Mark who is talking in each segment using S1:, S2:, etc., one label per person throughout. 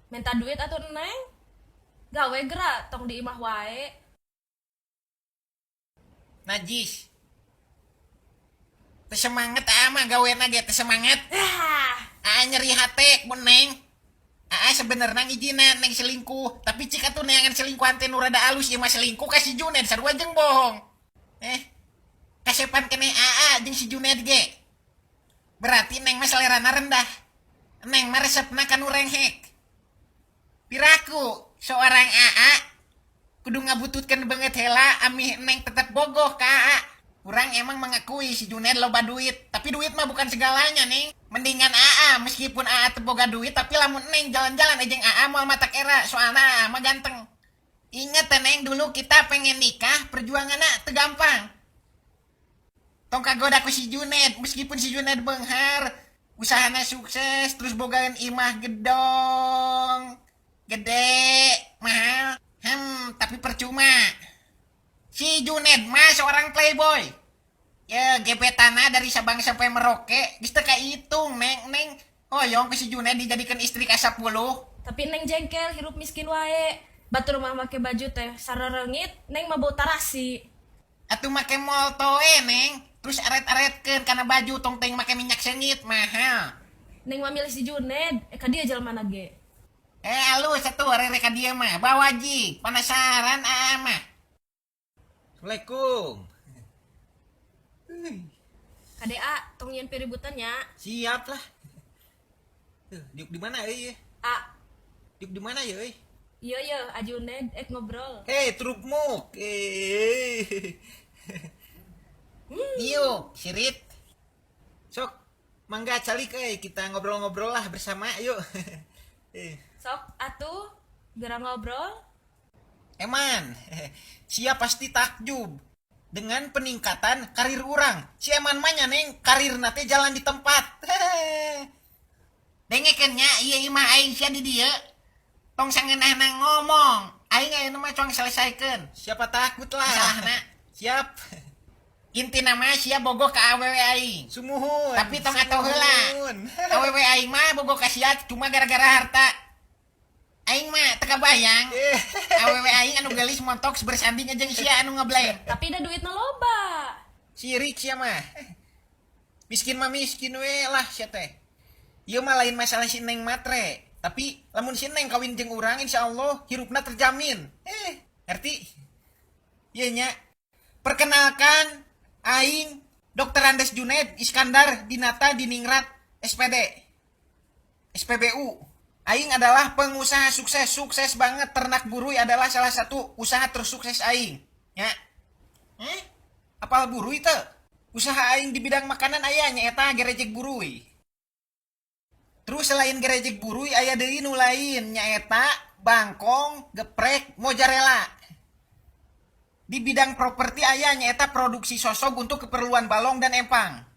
S1: Minta duit atau neng? Gawe gerak tong di imah wae.
S2: Najis. Tersemangat ama gawean ge tersemangat. Nyeri hati meneng. Sebenarnya ngijina neng selingkuh, tapi cika tuh neangan selingkuh ante nu rada alus ieu mah selingkuh kasih Junet sarua jeung bohong. Kasepan kene jeung si Junet ge. Berarti neng mah selerana rendah. Neng mah resepna kanu renghek. Piraku seorang kudu ngabututkeun banget hela amih neng tetap bogoh ka Kurang emang mengakui si Junet loba duit, tapi duit mah bukan segalanya nih. Mendingan meskipun teboga duit, tapi lamun neng jalan-jalan aja moal mata kera, soalnya mah ganteng. Ingat neng dulu kita pengen nikah, perjuangan tegampang. Tong kagoda ku si Junet, meskipun si Junet benghar, usahana sukses, terus bogaan imah gedong, gede, mahal. Tapi percuma. Si Junet mah seorang playboy. Ya gebetana dari Sabang sampai Merauke, geus teu kahitung neng. Hoyong ke si Junet dijadikan istri ka-10.
S1: Tapi neng jengkel hirup miskin wae. Batur mah make baju teh sararengit, neng mah bau tarasi.
S2: Atuh make molto neng. Terus aret-aretkeun kana baju tong teng make minyak sengit mahal.
S1: Neng mah milih si Junet, ka dia jelema ge.
S2: Alus atuh arere ka dieu mah, bawaji, penasaran mah.
S3: Assalamualaikum.
S1: KDA tong nyeun piributannya.
S3: Siap lah. Diuk di mana euy? Diuk di mana ya euy?
S1: Iya, Ajunet ngobrol.
S3: Hei, truk muk.
S2: Diuk, sirit.
S3: Sok, mangga calik kita ngobrol-ngobrol lah bersama yuk.
S1: Sok atuh geura ngobrol.
S2: Eman, sia pasti takjub dengan peningkatan karir orang. Si Eman mah neng karir nate jalan di tempat. Dengekeunnya ieu imah aing sia di dieu. Tong sangeunahna ngomong, aing ayeuna mah cong selesaikeun.
S3: Siapa takut lah.
S2: Salahna.
S3: Siap.
S2: Intina mah sia bogoh ka awewe aing.
S3: Sumuhun.
S2: Tapi tong atoh heula. Awewe aing mah bogoh ka sia cuma gara-gara harta. Aing mah teu kabayang. Awewe aing anu gelis montok bersanding jeung sia anu ngebleng.
S1: Tapi da duitna loba.
S3: Sirik sia mah. Miskin mah miskin we lah sia teh. Ieu mah lain masalah si Neng matre, tapi lamun si Neng kawin jeung urang insyaallah hirupna terjamin. Ngerti? Ieu nya. Perkenalkan aing Dr. Andes Junet Iskandar Dinata Diningrat SPD. SPBU. Aing adalah pengusaha sukses banget. Ternak burui adalah salah satu usaha tersukses aing. Ya. Apal burui teh? Usaha aing di bidang makanan aya nyaeta gerejek burui. Terus selain gerejek burui aya deui nu lain nyaeta bangkong, geprek, mozzarella. Di bidang properti aya nyaeta produksi sosok untuk keperluan balong dan empang.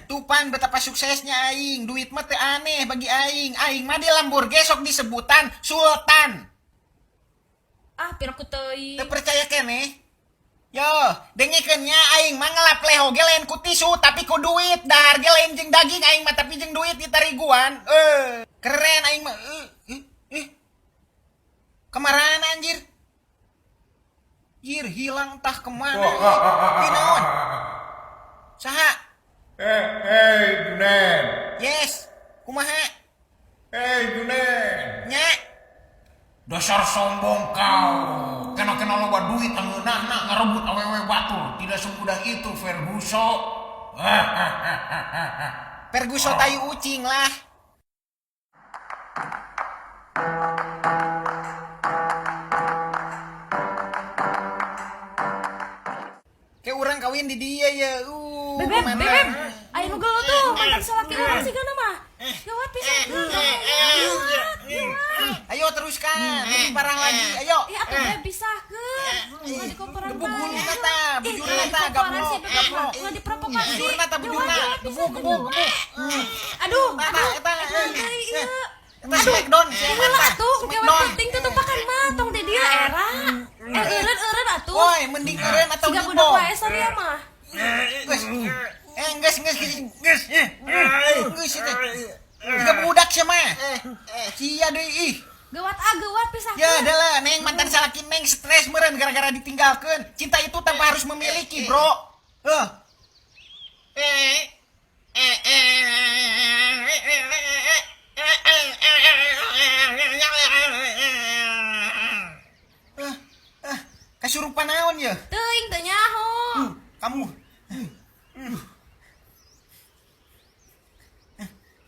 S3: Tupan betapa suksesnya aing. Duit mah teu aneh bagi aing. Aing mah di Lamborghini sok disebutan Sultan.
S1: Piraku teuing.
S2: Teu percaya keneh? Yo, dengekeunnya aing mah ngelaple hoge lain ku tisu tapi ku duit. Dahar ge lain jeung daging aing mah tapi jeung duit ditariguan. Keren aing mah. Kemarahan anjir? Jir hilang tah kemana? Naon? Saha?
S4: Junet.
S2: Yes, kumaha?
S4: Junet.
S2: Nya.
S4: Dasar sombong kau. Kena loba duit angeunahna ngarebut awewe batur. Tidak semudah itu, Ferguso.
S2: Perguso tayu ucing lah. Kayak orang kawin di dia ya.
S1: Bebem. Ayo nu geuleuh tuh, mantan salaki urang sigana mah. Gawat pisan.
S2: Ayo teruskan, lebih parah lagi. Ayo.
S1: Atuh beb pisahkeun. Nggak dikomparan
S2: Gebuk
S1: mah.
S2: bulu kata, bujurna ta,
S1: Komparan sih
S2: gablok.
S1: nggak diprovokasi.
S2: Bujurna ta, bujurna. Gebuk.
S1: Aduh.
S2: Eta.
S1: Aduh.
S2: Eta smackdown.
S1: Heula atuh, gawe penting tuh tumpakan mah tong di dia era. Eureun atuh.
S2: Woi, mending eureun atau
S1: Siga
S2: dibom.
S1: budak wae saria mah.
S2: Geus. Geus itu. Tiga budak sih mah. Sia deui ih.
S3: meren gara-gara ditinggalkan. Cinta itu tanpa harus memiliki, bro. Kasurupan naon ya?
S1: Teuing teu nyaho.
S3: Kamu.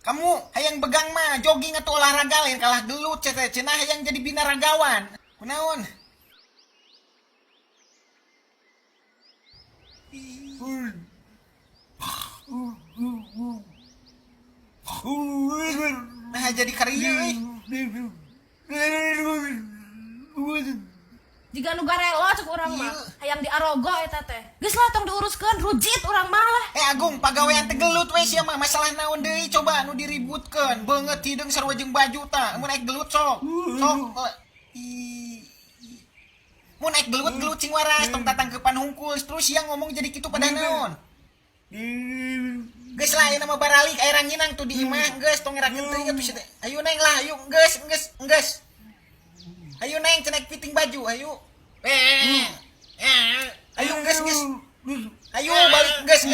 S3: Kamu hayang begang mah jogging atau olahraga lain kalah gelut cenah hayang jadi binaragawan. Kunaon? Nah jadi karya
S1: Jika nu garelo cek urang mah hayang diarogo eta teh. Geus lah tong diuruskeun rujit urang mah.
S3: Agung pagawean teh gelut we sia mah masalah naon deui coba nu diributkeun beungeut hideung sarua jeung baju tah mun naik gelut sok mun naik gelut cing waras tong tatangkeupan hungkul terus siang ngomong jadi kitu pada naon geus lah ieu mah baralik air ranginang tuh di imah geus tong ngerakeun teuing atuh teh ayo neng lah ayo geus ayo neng cenek fitting baju ayo ayo geus ayo balik geus